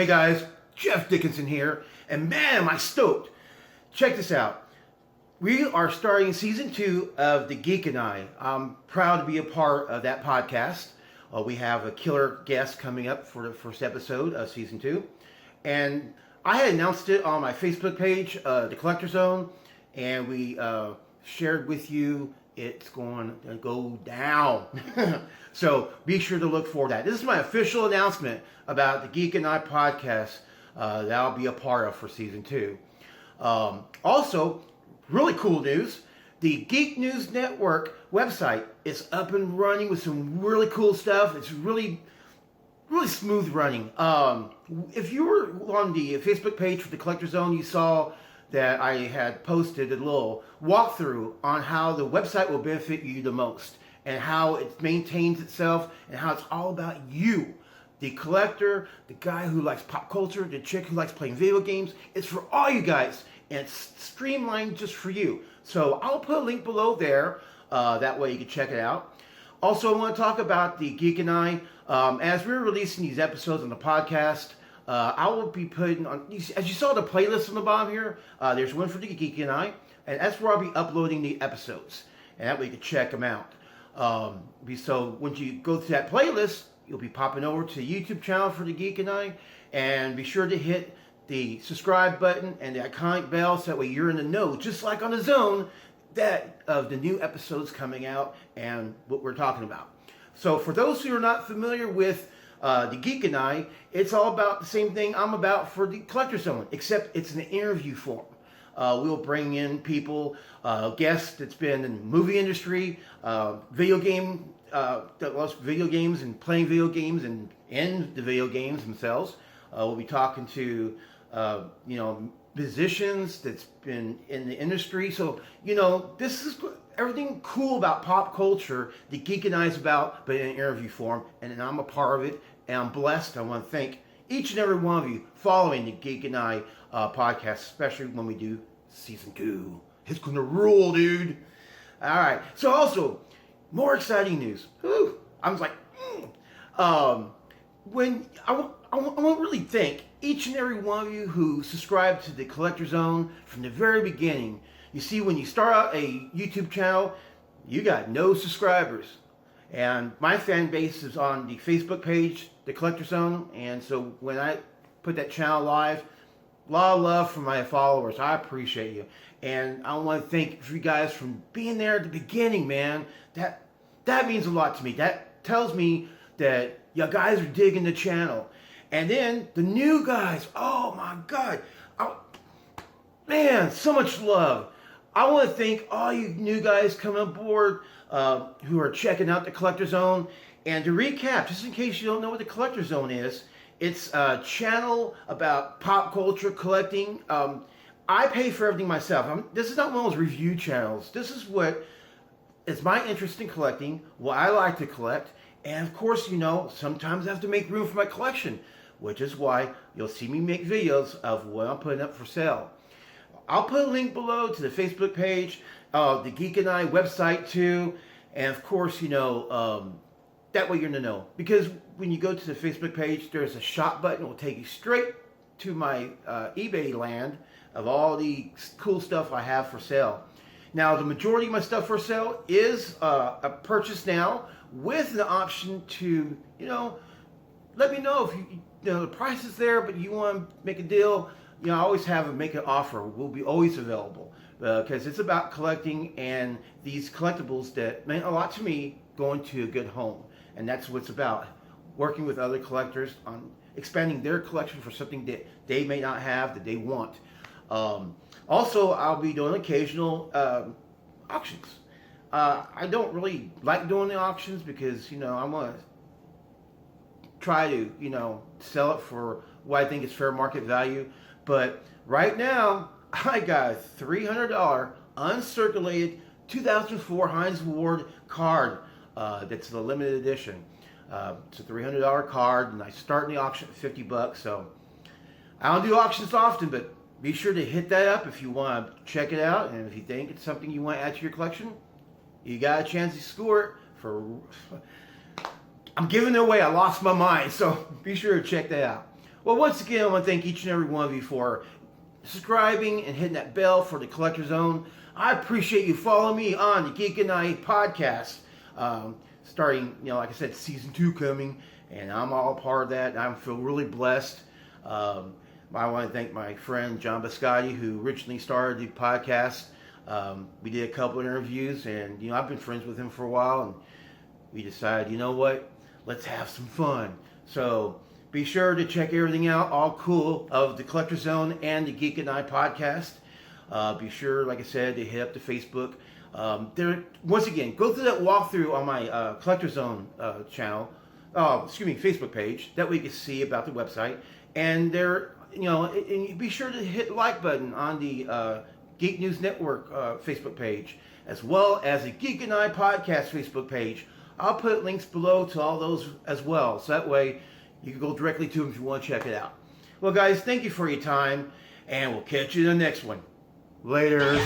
Hey guys, Jeff Dickinson here, and man, am I stoked. Check this out. We are starting season 2 of The Geek and I. I'm proud to be a part of that podcast. We have a killer guest coming up for the first episode of season 2. And I had announced it on my Facebook page, The Collector Zone, and we shared with you it's going to go down. So be sure to look for that. This is my official announcement about the Geek and I podcast that I'll be a part of for season 2. Also, really cool news. The Geek News Network website is up and running with some really cool stuff. It's really smooth running. If you were on the Facebook page for the Collector Zone, you saw that I had posted a little walkthrough on how the website will benefit you the most and how it maintains itself and how it's all about you. The collector, the guy who likes pop culture, the chick who likes playing video games. It's for all you guys and it's streamlined just for you. So I'll put a link below there. That way you can check it out. Also, I want to talk about the Geek and I. As we're releasing these episodes on the podcast, I will be putting on, as you saw the playlist on the bottom here, there's one for the Geek and I, and that's where I'll be uploading the episodes, and that way you can check them out. So when you go to that playlist, you'll be popping over to the YouTube channel for the Geek and I, and be sure to hit the subscribe button and the iconic bell so that way you're in the know, just like on the Zone, that of the new episodes coming out and what we're talking about. So for those who are not familiar with the Geek and I, it's all about the same thing I'm about for the Collector Zone, except it's an interview form. We'll bring in people, guests that's been in the movie industry, video game, that loves video games and playing video games and in the video games themselves. We'll be talking to, musicians that's been in the industry. So, this is everything cool about pop culture. The Geek and I is about, but in an interview form, and I'm a part of it, and I'm blessed. I want to thank each and every one of you following the Geek and I podcast, especially when we do season 2. It's going to rule, dude. All right. So also, more exciting news. Whew, I was like, when I want to really thank each and every one of you who subscribed to the Collector Zone from the very beginning. You see, when you start out a YouTube channel, you got no subscribers. And my fan base is on the Facebook page, the Collector Zone. And so when I put that channel live, a lot of love from my followers. I appreciate you. And I want to thank you guys for being there at the beginning, man. That means a lot to me. That tells me that you guys are digging the channel. And then the new guys, oh my God. Man, so much love. I want to thank all you new guys coming aboard who are checking out the Collector Zone. And to recap, just in case you don't know what the Collector Zone is, it's a channel about pop culture collecting. I pay for everything myself. This is not one of those review channels. This is what is my interest in collecting, what I like to collect. And of course, sometimes I have to make room for my collection, which is why you'll see me make videos of what I'm putting up for sale. I'll put a link below to the Facebook page, the Geek and I website too, and of course, that way you're in the know. Because when you go to the Facebook page, there's a shop button. It will take you straight to my eBay land of all the cool stuff I have for sale. Now, the majority of my stuff for sale is a purchase now with an option to, let me know if the price is there, but you want to make a deal. I always make an offer. We'll be always available because it's about collecting and these collectibles that meant a lot to me going to a good home. And that's what it's about. Working with other collectors on expanding their collection for something that they may not have that they want. Also, I'll be doing occasional auctions. I don't really like doing the auctions because, I want to try to, sell it for what I think is fair market value. But right now, I got a $300 uncirculated 2004 Heinz Award card that's the limited edition. It's a $300 card, and I start in the auction at $50. So I don't do auctions often, but be sure to hit that up if you want to check it out. And if you think it's something you want to add to your collection, you got a chance to score it for... I'm giving it away. I lost my mind, so be sure to check that out. Well, once again, I want to thank each and every one of you for subscribing and hitting that bell for the Collector Zone. I appreciate you following me on the Geek and I podcast. Starting, like I said, season 2 coming, and I'm all a part of that. I feel really blessed. I want to thank my friend John Biscotti, who originally started the podcast. We did a couple of interviews, and I've been friends with him for a while, and we decided, what, let's have some fun. So be sure to check everything out, all cool, of the Collector Zone and the Geek and I podcast. Be sure, like I said, to hit up the Facebook. Once again, go through that walkthrough on my Collector Zone Facebook page. That way you can see about the website. And and be sure to hit the like button on the Geek News Network Facebook page, as well as the Geek and I podcast Facebook page. I'll put links below to all those as well, so that way you can go directly to them if you want to check it out. Well, guys, thank you for your time, and we'll catch you in the next one. Later.